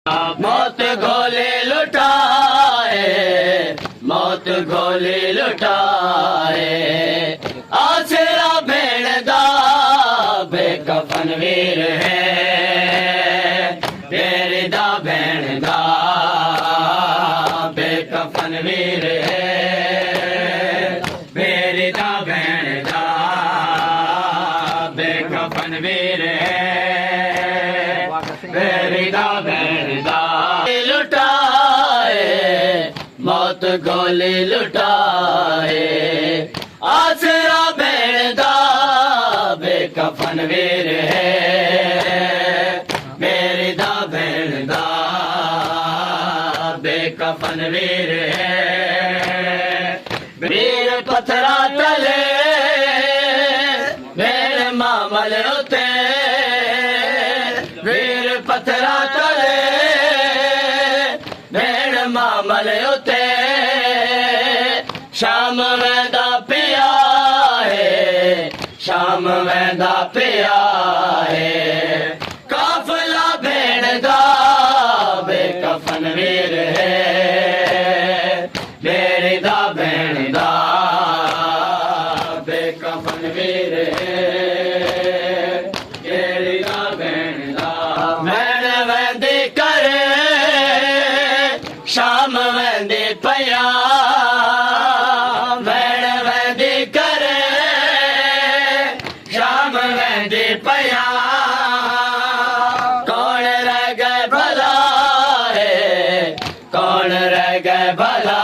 मौत गोले लुटाए, मौत गोले लुटाए, आसरा भेण दा बेकफन वीर है, तेरे दा भेण दा बेकफन वीर है, मेरे दा भेण दा बेकफन वीर है, मेरे दा भेण दा लुटाए, मौत गोली लुटाए, आसरा भेण दा बेकफन वीर है, मेरे दा भेण दा बेकफन वीर है, वीर पत्थरा तले मेरे मामल उते, वीर पत्थरा तले मेरे मामल उते, शाम वैदा पिया है, शाम वैदा पिया है, काफला भेण दा बेकफन वीर है, मेरे दा भेण दा बेकफन वीर है, मेरे दा भेण दा भेण वैंदी करे, शाम वैंदी पया, भेण वैंदी करे, शाम वैंदी पया, कौन रह गए भला है, कौन रह गए भला